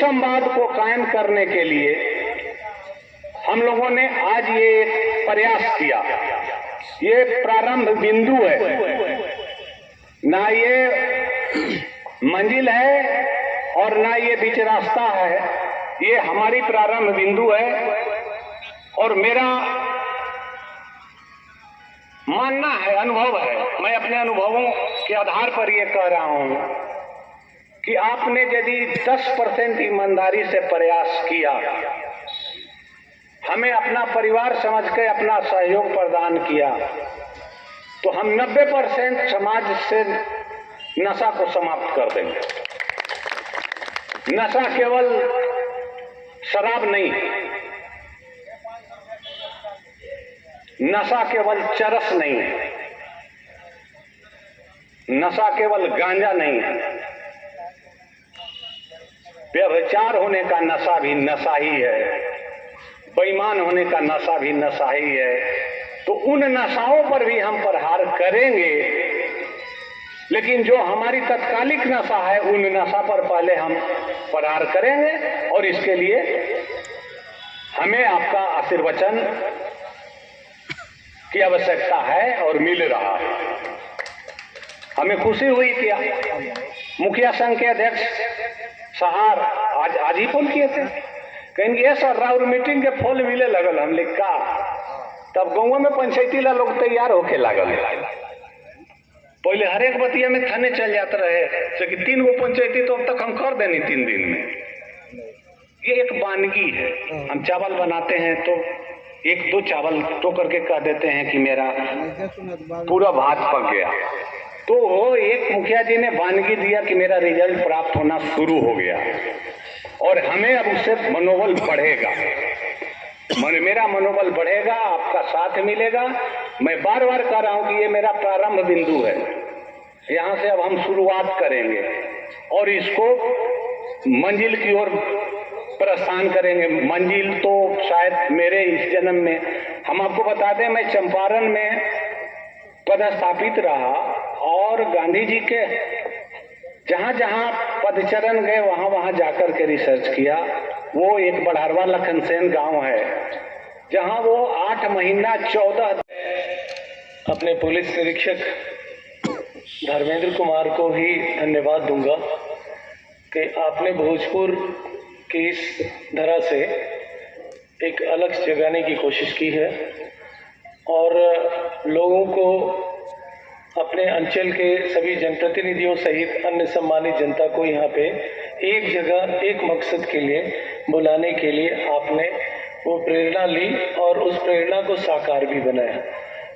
सुसंवाद को कायम करने के लिए हम लोगों ने आज ये एक प्रयास किया। ये प्रारंभ बिंदु है, ना ये मंजिल है और ना ये बीच रास्ता है, ये हमारी प्रारंभ बिंदु है। और मेरा मानना है, अनुभव है, मैं अपने अनुभवों के आधार पर ये कह रहा हूं कि आपने यदि 10% ईमानदारी से प्रयास किया, हमें अपना परिवार समझ के अपना सहयोग प्रदान किया, तो हम 90% समाज से नशा को समाप्त कर देंगे। नशा केवल शराब नहीं, नशा केवल चरस नहीं है, नशा केवल गांजा नहीं है, व्यभिचार होने का नशा भी नशा ही है, बेईमान होने का नशा भी नशा ही है। तो उन नशाओं पर भी हम प्रहार करेंगे, लेकिन जो हमारी तत्कालिक नशा है उन नशा पर पहले हम प्रहार करेंगे। और इसके लिए हमें आपका आशीर्वचन की आवश्यकता है और मिल रहा है। हमें खुशी हुई कि मुखिया संघ के अध्यक्ष सहार आज ही फोन किए थे, कहेंगे ये सर राउर मीटिंग के फल मिले लगल। हम लिखा तब गाँव में पंचायती ला लोग तैयार होके लागल। पहले हर एक बतिया में थाने चल जाते रहे, कि 3 गो पंचायती तो अब तक हम कर देनी 3 दिन में। ये एक वानगी है, हम चावल बनाते हैं तो 1-2 चावल तो करके कह देते हैं कि मेरा पूरा भात पक गया। तो वो एक मुखिया जी ने वानगी दिया कि मेरा रिजल्ट प्राप्त होना शुरू हो गया, और हमें अब उससे मनोबल बढ़ेगा, मेरा मनोबल बढ़ेगा, आपका साथ मिलेगा। मैं बार बार कह रहा हूं कि ये मेरा प्रारंभ बिंदु है, यहां से अब हम शुरुआत करेंगे और इसको मंजिल की ओर प्रस्थान करेंगे। मंजिल तो शायद मेरे इस जन्म में, हम आपको बता दें, मैं चंपारण में पदस्थापित रहा और गांधी जी के जहां जहां पदचरण गए वहां वहां जाकर के रिसर्च किया। वो एक बढ़ारवा लखनसेन गांव है जहां वो 8 महीना 14 अपने पुलिस निरीक्षक धर्मेंद्र कुमार को ही धन्यवाद दूंगा कि आपने भोजपुर की इस धरा से एक अलग जगाने की कोशिश की है और लोगों को, अपने अंचल के सभी जनप्रतिनिधियों सहित अन्य सम्मानित जनता को यहाँ पे एक जगह एक मकसद के लिए बुलाने के लिए आपने वो प्रेरणा ली और उस प्रेरणा को साकार भी बनाया।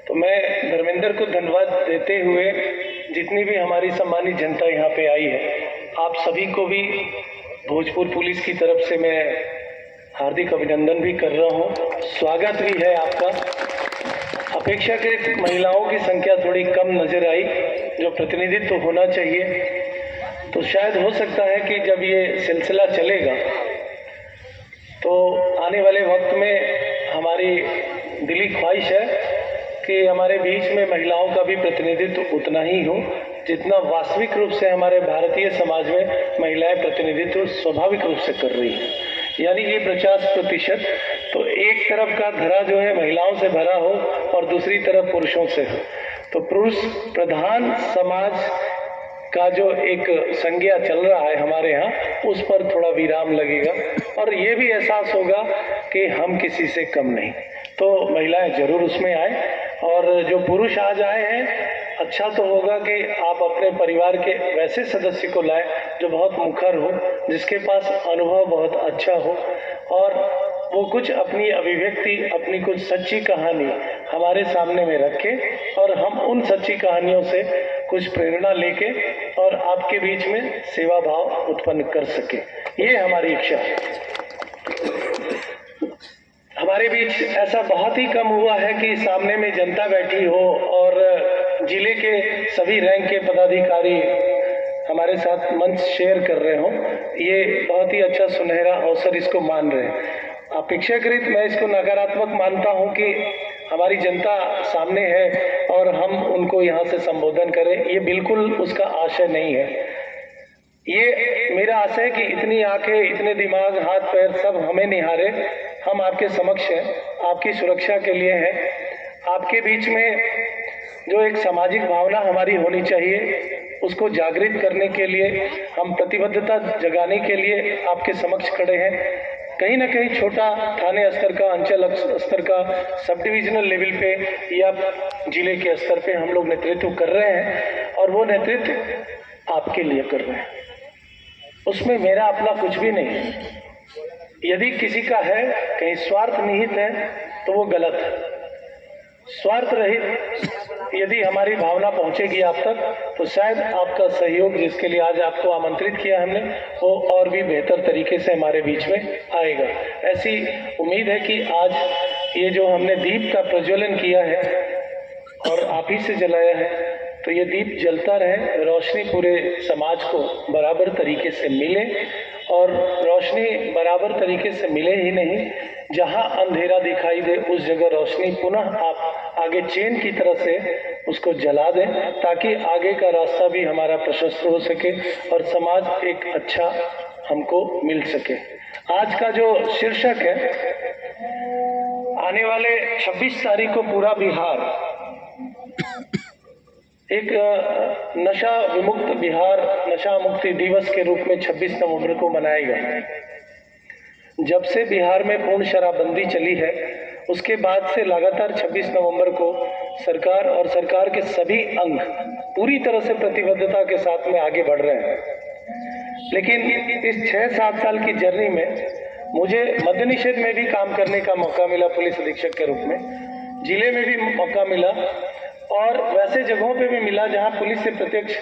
तो मैं धर्मेंद्र को धन्यवाद देते हुए जितनी भी हमारी सम्मानित जनता यहाँ पे आई है, आप सभी को भी भोजपुर पुलिस की तरफ से मैं हार्दिक अभिनंदन भी कर रहा हूँ, स्वागत भी है आपका। अपेक्षाकृत महिलाओं की संख्या थोड़ी कम नजर आई, जो प्रतिनिधित्व होना चाहिए। तो शायद हो सकता है कि जब ये सिलसिला चलेगा तो आने वाले वक्त में हमारी दिली ख्वाहिश है कि हमारे बीच में महिलाओं का भी प्रतिनिधित्व उतना ही हो जितना वास्तविक रूप से हमारे भारतीय समाज में महिलाएं प्रतिनिधित्व स्वाभाविक रूप से कर रही हैं। यानी ये 50%, तो एक तरफ का धरा जो है महिलाओं से भरा हो और दूसरी तरफ पुरुषों से हो, तो पुरुष प्रधान समाज का जो एक संज्ञा चल रहा है हमारे यहाँ, उस पर थोड़ा विराम लगेगा और ये भी एहसास होगा कि हम किसी से कम नहीं। तो महिलाएं जरूर उसमें आए और जो पुरुष आज आए हैं, अच्छा तो होगा कि आप अपने परिवार के वैसे सदस्य को लाएं जो बहुत मुखर हो, जिसके पास अनुभव बहुत अच्छा हो और वो कुछ अपनी अभिव्यक्ति, अपनी कुछ सच्ची कहानी हमारे सामने में रखे और हम उन सच्ची कहानियों से कुछ प्रेरणा लेके और आपके बीच में सेवा भाव उत्पन्न कर सके, ये हमारी इच्छा है। हमारे बीच ऐसा बहुत ही कम हुआ है कि सामने में जनता बैठी हो और जिले के सभी रैंक के पदाधिकारी हमारे साथ मंच शेयर कर रहे हो। ये बहुत ही अच्छा सुनहरा अवसर इसको मान रहे हैं। अपेक्षाकृत मैं इसको नकारात्मक मानता हूं कि हमारी जनता सामने है और हम उनको यहाँ से संबोधन करें, ये बिल्कुल उसका आशय नहीं है। ये मेरा आशय है कि इतनी आंखें, इतने दिमाग, हाथ पैर सब हमें निहारे, हम आपके समक्ष हैं, आपकी सुरक्षा के लिए हैं। आपके बीच में जो एक सामाजिक भावना हमारी होनी चाहिए, उसको जागृत करने के लिए, हम प्रतिबद्धता जगाने के लिए आपके समक्ष खड़े हैं। कहीं ना कहीं छोटा थाने स्तर का, अंचल स्तर का, सब डिविजनल लेवल पे या जिले के स्तर पे हम लोग नेतृत्व कर रहे हैं और वो नेतृत्व आपके लिए कर रहे हैं। उसमें मेरा अपना कुछ भी नहीं है। यदि किसी का है, कहीं स्वार्थ निहित है, तो वो गलत है। स्वार्थ रहित यदि हमारी भावना पहुंचेगी आप तक, तो शायद आपका सहयोग, जिसके लिए आज आपको आमंत्रित किया हमने, वो और भी बेहतर तरीके से हमारे बीच में आएगा। ऐसी उम्मीद है कि आज ये जो हमने दीप का प्रज्वलन किया है और आप ही से जलाया है, तो ये दीप जलता रहे, रोशनी पूरे समाज को बराबर तरीके से मिले। और रोशनी बराबर तरीके से मिले ही नहीं, जहां अंधेरा दिखाई दे उस जगह रोशनी पुनः आप आगे चेन की तरह से उसको जला दें, ताकि आगे का रास्ता भी हमारा प्रशस्त हो सके और समाज एक अच्छा हमको मिल सके। आज का जो शीर्षक है, आने वाले 26 तारीख को पूरा बिहार एक नशा विमुक्त बिहार, नशा मुक्ति दिवस के रूप में 26 नवंबर को मनाएगा। जब से बिहार में पूर्ण शराबबंदी चली है, उसके बाद से लगातार 26 नवंबर को सरकार और सरकार के सभी अंग पूरी तरह से प्रतिबद्धता के साथ में आगे बढ़ रहे हैं। लेकिन इस 6-7 साल की जर्नी में मुझे मद्य निषेध में भी काम करने का मौका मिला, पुलिस अधीक्षक के रूप में, जिले में भी मौका मिला और वैसे जगहों पे भी मिला जहां पुलिस से प्रत्यक्ष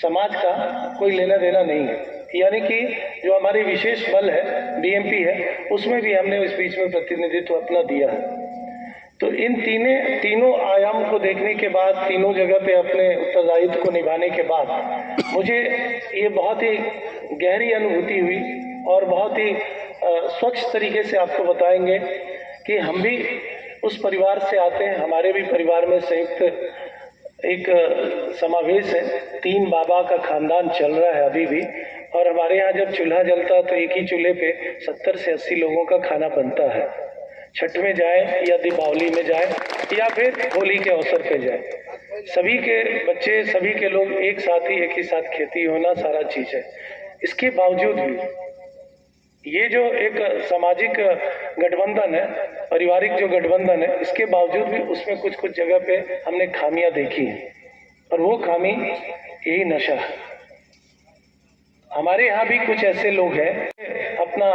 समाज का कोई लेना देना नहीं है। यानी कि जो हमारी विशेष बल है, बीएमपी है, उसमें भी हमने इस बीच में प्रतिनिधित्व अपना दिया है। तो इन तीनों आयाम को देखने के बाद, तीनों जगह पे अपने उत्तरदायित्व को निभाने के बाद मुझे ये बहुत ही गहरी अनुभूति हुई और बहुत ही स्वच्छ तरीके से आपको बताएंगे कि हम भी उस परिवार से आते हैं। हमारे भी परिवार में संयुक्त एक समावेश है, 3 बाबा का खानदान चल रहा है अभी भी। और हमारे यहाँ जब चूल्हा जलता है तो एक ही चूल्हे पे 70 से 80 लोगों का खाना बनता है। छठ में जाए या दीपावली में जाए या फिर होली के अवसर पे जाए, सभी के बच्चे, सभी के लोग एक साथ ही, एक ही साथ खेती होना सारा चीज है। इसके बावजूद भी ये जो एक सामाजिक गठबंधन है, पारिवारिक जो गठबंधन है, इसके बावजूद भी उसमें कुछ कुछ जगह पे हमने खामियां देखी हैं और वो खामी यही नशा है। हमारे यहाँ भी कुछ ऐसे लोग हैं, अपना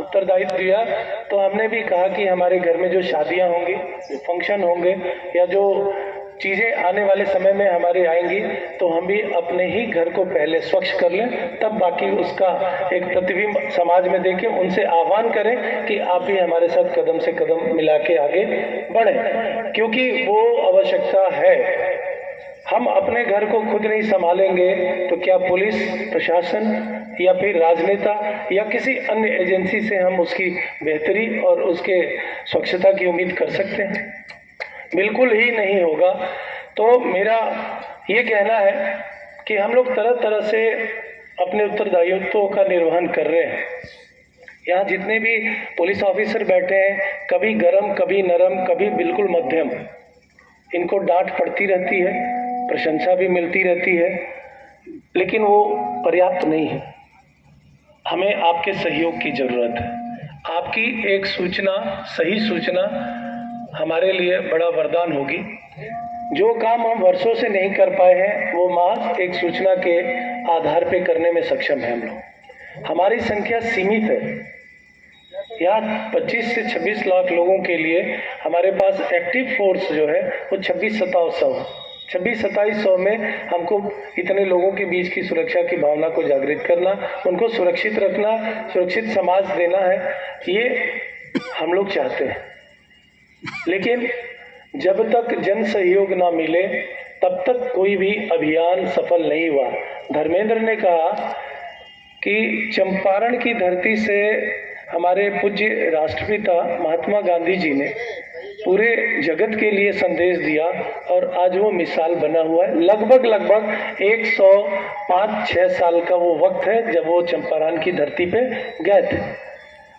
उत्तरदायित्व दिया तो हमने भी कहा कि हमारे घर में जो शादियां होंगी, जो फंक्शन होंगे या जो चीजें आने वाले समय में हमारे आएंगी, तो हम भी अपने ही घर को पहले स्वच्छ कर लें, तब बाकी उसका एक प्रतिबिंब समाज में देखें। उनसे आह्वान करें कि आप भी हमारे साथ कदम से कदम मिला के आगे बढ़ें, क्योंकि वो आवश्यकता है। हम अपने घर को खुद नहीं संभालेंगे तो क्या पुलिस प्रशासन या फिर राजनेता या किसी अन्य एजेंसी से हम उसकी बेहतरी और उसके स्वच्छता की उम्मीद कर सकते हैं? बिल्कुल ही नहीं होगा। तो मेरा ये कहना है कि हम लोग तरह तरह से अपने उत्तरदायित्वों का निर्वहन कर रहे हैं। यहाँ जितने भी पुलिस ऑफिसर बैठे हैं, कभी गरम, कभी नरम, कभी बिल्कुल मध्यम, इनको डांट पड़ती रहती है, प्रशंसा भी मिलती रहती है, लेकिन वो पर्याप्त नहीं है। हमें आपके सहयोग की जरूरत है। आपकी एक सूचना, सही सूचना हमारे लिए बड़ा वरदान होगी। जो काम हम वर्षों से नहीं कर पाए हैं, वो महज एक सूचना के आधार पे करने में सक्षम है हम लोग। हमारी संख्या सीमित है। यहाँ 25 से 26 लाख लोगों के लिए हमारे पास एक्टिव फोर्स जो है वो 26-27 में हमको इतने लोगों के बीच की सुरक्षा की भावना को जागृत करना, उनको सुरक्षित रखना, सुरक्षित समाज देना है, ये हम लोग चाहते हैं। लेकिन जब तक जन सहयोग ना मिले तब तक कोई भी अभियान सफल नहीं हुआ। धर्मेंद्र ने कहा कि चंपारण की धरती से हमारे पूज्य राष्ट्रपिता महात्मा गांधी जी ने पूरे जगत के लिए संदेश दिया और आज वो मिसाल बना हुआ है। लगभग 105-6 साल का वो वक्त है जब वो चंपारण की धरती पे गए थे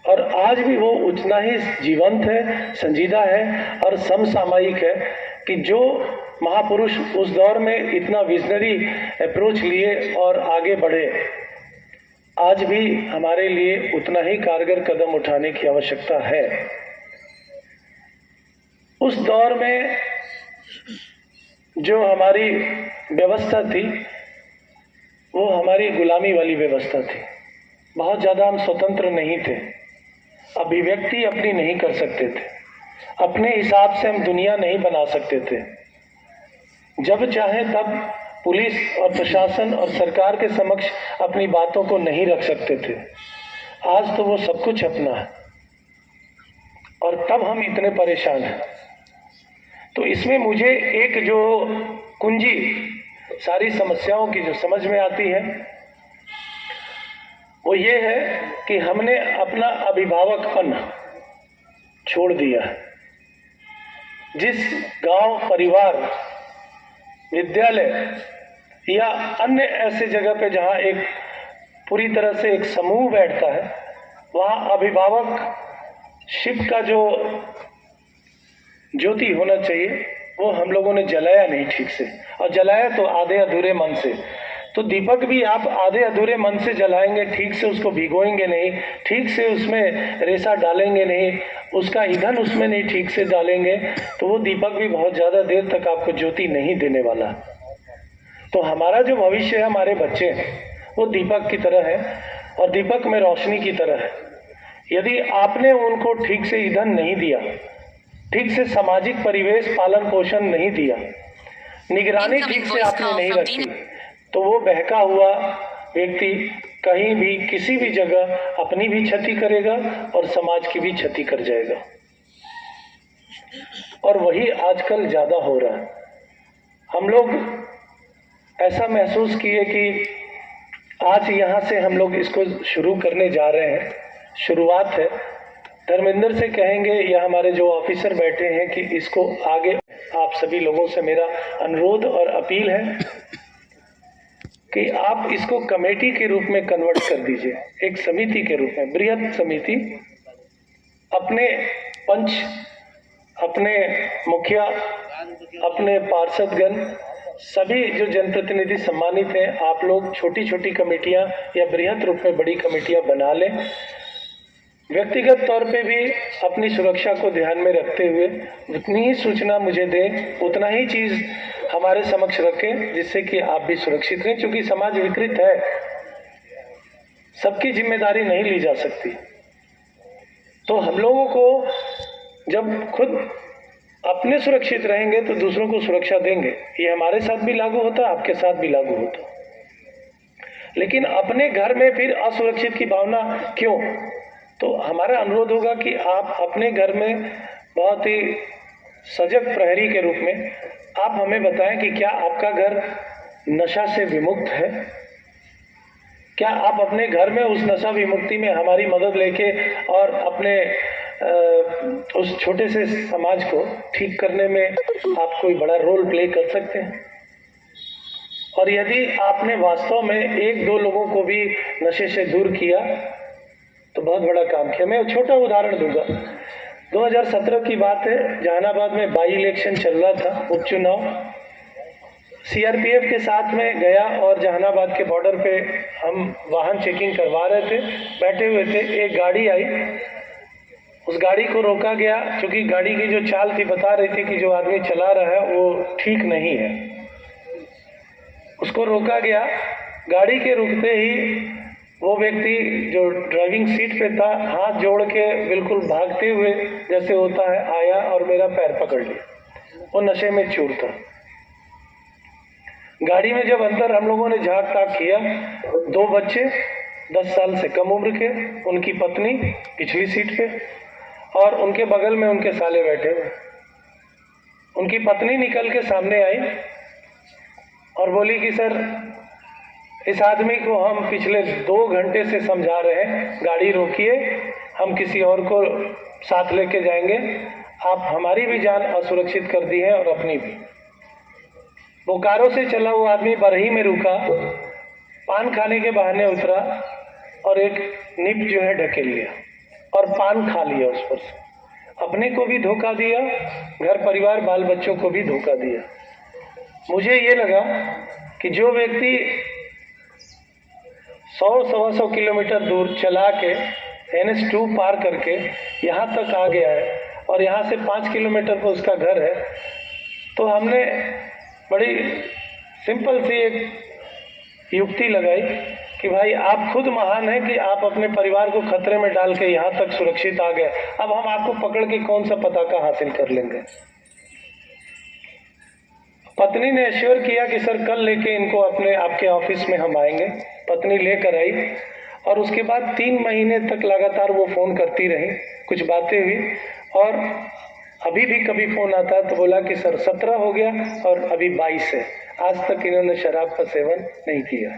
और आज भी वो उतना ही जीवंत है, संजीदा है और समसामयिक है कि जो महापुरुष उस दौर में इतना विजनरी अप्रोच लिए और आगे बढ़े, आज भी हमारे लिए उतना ही कारगर कदम उठाने की आवश्यकता है। उस दौर में जो हमारी व्यवस्था थी वो हमारी गुलामी वाली व्यवस्था थी। बहुत ज़्यादा हम स्वतंत्र नहीं थे, अभिव्यक्ति अपनी नहीं कर सकते थे, अपने हिसाब से हम दुनिया नहीं बना सकते थे। जब चाहे तब पुलिस और प्रशासन और सरकार के समक्ष अपनी बातों को नहीं रख सकते थे। आज तो वो सब कुछ अपना है और तब हम इतने परेशान हैं। तो इसमें मुझे एक जो कुंजी सारी समस्याओं की जो समझ में आती है वो ये है कि हमने अपना अभिभावकपन छोड़ दिया है। जिस गांव, परिवार, विद्यालय या अन्य ऐसे जगह पे जहां एक पूरी तरह से एक समूह बैठता है, वहां अभिभावक शिव का जो ज्योति होना चाहिए वो हम लोगों ने जलाया नहीं ठीक से, और जलाया तो आधे अधूरे मन से। तो दीपक भी आप आधे अधूरे मन से जलाएंगे, ठीक से उसको भिगोएंगे नहीं, ठीक से उसमें रेसा डालेंगे नहीं, उसका ईंधन उसमें नहीं ठीक से डालेंगे, तो वो दीपक भी बहुत ज़्यादा देर तक आपको ज्योति नहीं देने वाला। तो हमारा जो भविष्य है, हमारे बच्चे वो दीपक की तरह है और दीपक में रोशनी की तरह है। यदि आपने उनको ठीक से ईंधन नहीं दिया, ठीक से सामाजिक परिवेश पालन पोषण नहीं दिया, निगरानी ठीक से आपने नहीं रखी, तो वो बहका हुआ व्यक्ति कहीं भी किसी भी जगह अपनी भी क्षति करेगा और समाज की भी क्षति कर जाएगा। और वही आजकल ज्यादा हो रहा है। हम लोग ऐसा महसूस किए कि आज यहाँ से हम लोग इसको शुरू करने जा रहे हैं, शुरुआत है। धर्मेंद्र से कहेंगे या हमारे जो ऑफिसर बैठे हैं कि इसको आगे आप सभी लोगों से मेरा अनुरोध और अपील है कि आप इसको कमेटी के रूप में कन्वर्ट कर दीजिए, एक समिति के रूप में, बृहद समिति। अपने पंच, अपने मुखिया, अपने पार्षदगण, सभी जो जनप्रतिनिधि सम्मानित हैं, आप लोग छोटी छोटी कमेटियां या बृहद रूप में बड़ी कमेटियां बना लें। व्यक्तिगत तौर पे भी अपनी सुरक्षा को ध्यान में रखते हुए उतनी ही सूचना मुझे दें, उतना ही चीज हमारे समक्ष रखें जिससे कि आप भी सुरक्षित रहें। क्योंकि समाज विकृत है, सबकी जिम्मेदारी नहीं ली जा सकती। तो हम लोगों को जब खुद अपने सुरक्षित रहेंगे तो दूसरों को सुरक्षा देंगे। ये हमारे साथ भी लागू होता है, आपके साथ भी लागू होता है। लेकिन अपने घर में फिर असुरक्षित की भावना क्यों? तो हमारा अनुरोध होगा कि आप अपने घर में बहुत ही सजग प्रहरी के रूप में आप हमें बताएं कि क्या आपका घर नशा से विमुक्त है? क्या आप अपने घर में उस नशा विमुक्ति में हमारी मदद लेके और अपने उस छोटे से समाज को ठीक करने में आप कोई बड़ा रोल प्ले कर सकते हैं? और यदि आपने वास्तव में 1-2 लोगों को भी नशे से दूर किया तो बहुत बड़ा काम किया। मैं छोटा उदाहरण दूंगा। 2017 की बात है, जहानाबाद में बाई इलेक्शन चल रहा था, उपचुनाव। सीआरपीएफ के साथ में गया और जहानाबाद के बॉर्डर पे हम वाहन चेकिंग करवा रहे थे, बैठे हुए थे। एक गाड़ी आई, उस गाड़ी को रोका गया क्योंकि गाड़ी की जो चाल थी बता रही थी कि जो आदमी चला रहा है वो ठीक नहीं है। उसको रोका गया। गाड़ी के रुकते ही वो व्यक्ति जो ड्राइविंग सीट पे था, हाथ जोड़ के बिल्कुल भागते हुए जैसे होता है आया और मेरा पैर पकड़ लिया। वो नशे में चूर था। गाड़ी में जब अंदर हम लोगों ने झांक ताक किया, 2 बच्चे 10 साल से कम उम्र के, उनकी पत्नी पिछली सीट पे और उनके बगल में उनके साले बैठे हुए। उनकी पत्नी निकल के सामने आई और बोली कि सर, इस आदमी को हम पिछले 2 घंटे से समझा रहे हैं, गाड़ी रोकिए, हम किसी और को साथ लेके जाएंगे, आप हमारी भी जान असुरक्षित कर दी है और अपनी भी। बोकारो से चला हुआ आदमी बरही में रुका, पान खाने के बहाने उतरा और एक निप जो है ढकेल लिया और पान खा लिया उस पर से। अपने को भी धोखा दिया, घर परिवार बाल बच्चों को भी धोखा दिया। मुझे ये लगा कि जो व्यक्ति 100-125 किलोमीटर दूर चला के NH2 पार करके यहाँ तक आ गया है और यहाँ से 5 किलोमीटर पर उसका घर है, तो हमने बड़ी सिंपल सी एक युक्ति लगाई कि भाई आप खुद महान हैं कि आप अपने परिवार को खतरे में डाल के यहाँ तक सुरक्षित आ गए। अब हम आपको पकड़ के कौन सा पताका हासिल कर लेंगे। पत्नी ने एश्योर किया कि सर कल लेके इनको अपने आपके ऑफिस में हम आएंगे। पत्नी लेकर आई और उसके बाद 3 महीने तक लगातार वो फोन करती रही, कुछ बातें हुई और अभी भी कभी फोन आता है तो बोला कि सर 17 हो गया और अभी 22 है, आज तक इन्होंने शराब का सेवन नहीं किया।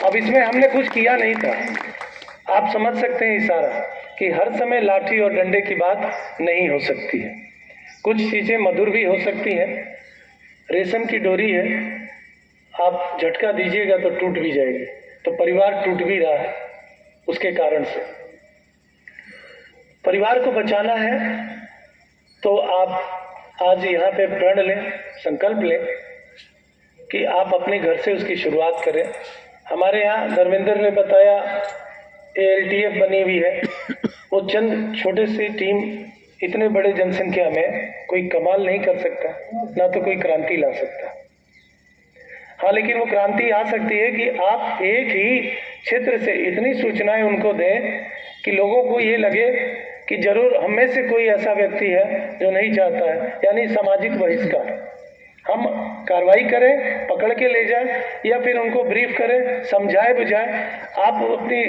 अब इसमें हमने कुछ किया नहीं था। आप समझ सकते हैं इशारा कि हर समय लाठी और डंडे की बात नहीं हो सकती है। कुछ चीजें मधुर भी हो सकती हैं। रेशम की डोरी है, आप झटका दीजिएगा तो टूट भी जाएगी, तो परिवार टूट भी रहा है उसके कारण से। परिवार को बचाना है तो आप आज यहाँ पे प्रण लें, संकल्प लें कि आप अपने घर से उसकी शुरुआत करें। हमारे यहाँ धर्मेंद्र ने बताया ALTF बनी हुई है, वो चंद छोटे सी टीम इतने बड़े जनसंख्या में कोई कमाल नहीं कर सकता, ना तो कोई क्रांति ला सकता। हाँ, लेकिन वो क्रांति आ सकती है कि आप एक ही क्षेत्र से इतनी सूचनाएं उनको दें कि लोगों को ये लगे कि जरूर हम में से कोई ऐसा व्यक्ति है जो नहीं चाहता है, यानी सामाजिक बहिष्कार। हम कार्रवाई करें, पकड़ के ले जाए या फिर उनको ब्रीफ करें, समझाए बुझाए। आप अपनी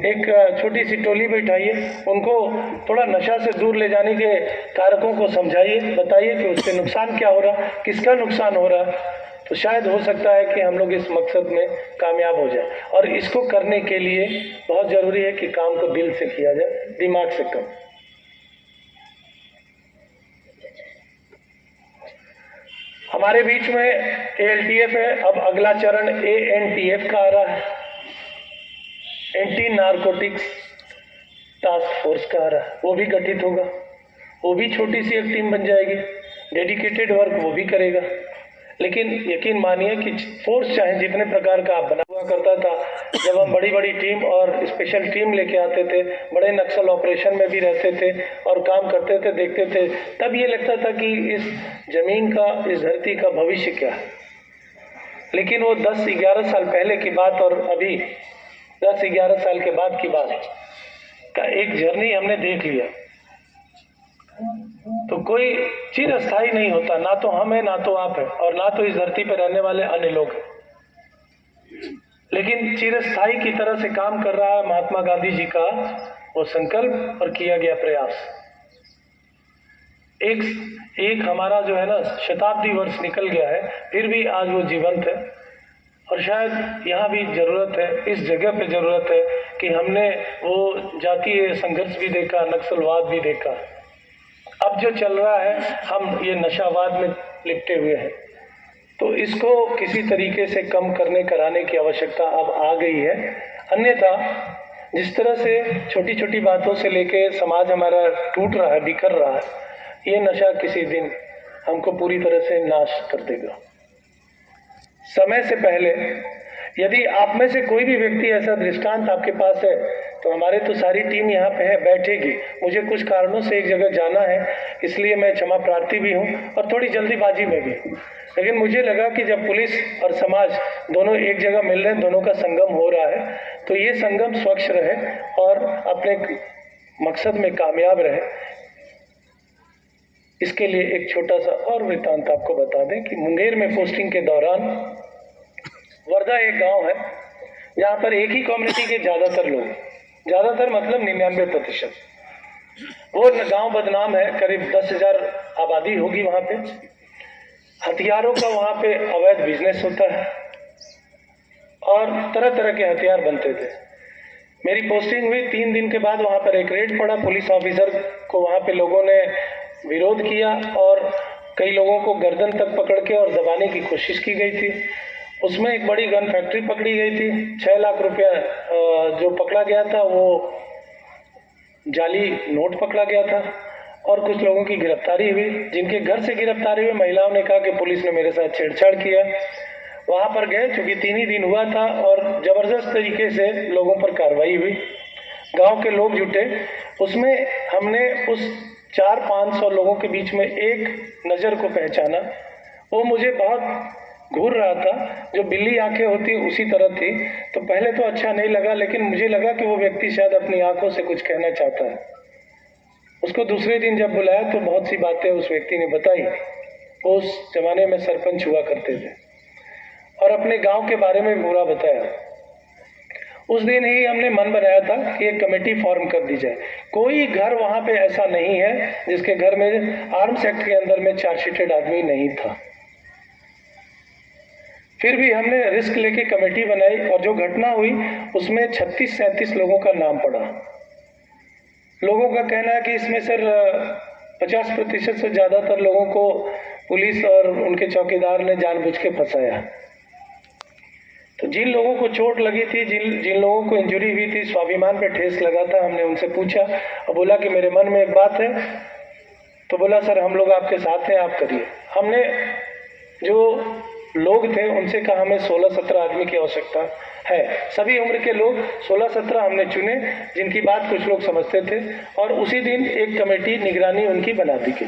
एक छोटी सी टोली बैठाइए, उनको थोड़ा नशा से दूर ले जाने के कारकों को समझाइए, बताइए कि उससे नुकसान क्या हो रहा, किसका नुकसान हो रहा, तो शायद हो सकता है कि हम लोग इस मकसद में कामयाब हो जाए। और इसको करने के लिए बहुत जरूरी है कि काम को दिल से किया जाए, दिमाग से कम। हमारे बीच में ALTF है, अब अगला चरण ANTF का आ रहा है, एंटी नारकोटिक्स टास्क फोर्स का आ रहा है, वो भी गठित होगा। वो भी छोटी सी एक टीम बन जाएगी, डेडिकेटेड वर्क वो भी करेगा। लेकिन यकीन मानिए कि फोर्स चाहे जितने प्रकार का आप बना हुआ करता था, जब हम बड़ी बड़ी टीम और स्पेशल टीम लेके आते थे, बड़े नक्सल ऑपरेशन में भी रहते थे और काम करते थे, देखते थे, तब ये लगता था कि इस जमीन का, इस धरती का भविष्य क्या है। लेकिन वो 10-11 साल पहले की बात और अभी 10-11 साल के बाद की बात का एक जर्नी हमने देख लिया। तो कोई चीज अस्थायी नहीं होता, ना तो हम है, ना तो आप है, और ना तो इस धरती पर रहने वाले अन्य लोग हैं। लेकिन चिरस्थायी की तरह से काम कर रहा है महात्मा गांधी जी का वो संकल्प और किया गया प्रयास। एक हमारा जो है ना शताब्दी वर्ष निकल गया है, फिर भी आज वो जीवंत है। और शायद यहाँ भी जरूरत है, इस जगह पे जरूरत है कि हमने वो जातीय संघर्ष भी देखा, नक्सलवाद भी देखा। अब जो चल रहा है, हम ये नशावाद में लिपटे हुए हैं, तो इसको किसी तरीके से कम करने कराने की आवश्यकता अब आ गई है। अन्यथा जिस तरह से छोटी छोटी बातों से लेके समाज हमारा टूट रहा है, बिखर रहा है, ये नशा किसी दिन हमको पूरी तरह से नाश कर देगा। समय से पहले यदि आप में से कोई भी व्यक्ति ऐसा दृष्टांत आपके पास है, तो हमारे तो सारी टीम यहाँ पे है, बैठेगी। मुझे कुछ कारणों से एक जगह जाना है, इसलिए मैं क्षमा प्रार्थी भी हूँ और थोड़ी जल्दीबाजी में भी। लेकिन मुझे लगा कि जब पुलिस और समाज दोनों एक जगह मिल रहे हैं, दोनों का संगम हो रहा है, तो ये संगम स्वच्छ रहे और अपने मकसद में कामयाब रहे। इसके लिए एक छोटा सा और वृत्तांत आपको बता दें कि मुंगेर में पोस्टिंग के दौरान वर्धा एक गांव है जहां पर एक ही कम्युनिटी के ज्यादातर लोग, ज्यादातर मतलब 99%, वो गांव बदनाम है। करीब 10,000 आबादी होगी वहां पे। हथियारों का वहां पे अवैध बिजनेस होता है और तरह तरह के हथियार बनते थे। मेरी पोस्टिंग हुई 3 दिन के बाद वहां पर एक रेड पड़ा। पुलिस ऑफिसर को वहां पे लोगों ने विरोध किया और कई लोगों को गर्दन तक पकड़ के और दबाने की कोशिश की गई थी। उसमें एक बड़ी गन फैक्ट्री पकड़ी गई थी। 6 लाख रुपया जो पकड़ा गया था वो जाली नोट पकड़ा गया था और कुछ लोगों की गिरफ्तारी हुई। जिनके घर से गिरफ्तारी हुई, महिलाओं ने कहा कि पुलिस ने मेरे साथ छेड़छाड़ किया। वहां पर गए, चूंकि 3 ही दिन हुआ था और जबरदस्त तरीके से लोगों पर कार्रवाई हुई। गांव के लोग जुटे, उसमें हमने उस 400-500 लोगों के बीच में एक नज़र को पहचाना। वो मुझे बहुत घूर रहा था, जो बिल्ली आंखें होती उसी तरह थी। तो पहले तो अच्छा नहीं लगा, लेकिन मुझे लगा कि वो व्यक्ति शायद अपनी आंखों से कुछ कहना चाहता है। उसको दूसरे दिन जब बुलाया तो बहुत सी बातें उस व्यक्ति ने बताई। वो उस जमाने में सरपंच हुआ करते थे और अपने गांव के बारे में पूरा बताया। उस दिन ही हमने मन बनाया था कि एक कमेटी फॉर्म कर दी जाए। कोई घर वहां पे ऐसा नहीं है जिसके घर में आर्म्स एक्ट के अंदर में चार्जशीटेड आदमी नहीं था। फिर भी हमने रिस्क लेके कमेटी बनाई और जो घटना हुई उसमें 36-37 लोगों का नाम पड़ा। लोगों का कहना है कि इसमें सर 50% से ज्यादातर लोगों को पुलिस और उनके चौकीदार ने जानबूझ के फंसाया। तो जिन लोगों को चोट लगी थी, जिन लोगों को इंजरी हुई थी, स्वाभिमान पे ठेस लगा था, हमने उनसे पूछा और बोला कि मेरे मन में एक बात है। तो बोला सर हम लोग आपके साथ हैं, आप करिए। हमने जो लोग थे उनसे कहा हमें 16-17 आदमी की आवश्यकता है। सभी उम्र के लोग 16-17 हमने चुने, जिनकी बात कुछ लोग समझते थे और उसी दिन एक कमेटी निगरानी उनकी बना दी गई।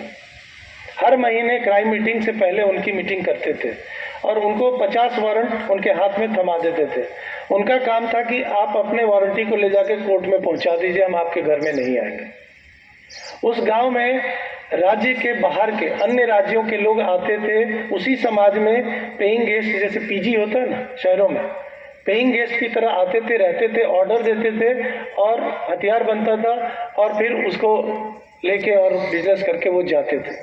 हर महीने क्राइम मीटिंग से पहले उनकी मीटिंग करते थे और उनको 50 वारंट उनके हाथ में थमा देते थे। उनका काम था कि आप अपने वारंटी को ले जाके कोर्ट में पहुंचा दीजिए, हम आपके घर में नहीं आएंगे। उस गांव में राज्य के बाहर के अन्य राज्यों के लोग आते थे। उसी समाज में पेइंग गेस्ट, जैसे पीजी होता है ना शहरों में, पेइंग गेस्ट की तरह आते थे, रहते थे, ऑर्डर देते थे और हथियार बनता था और फिर उसको लेके और बिजनेस करके वो जाते थे।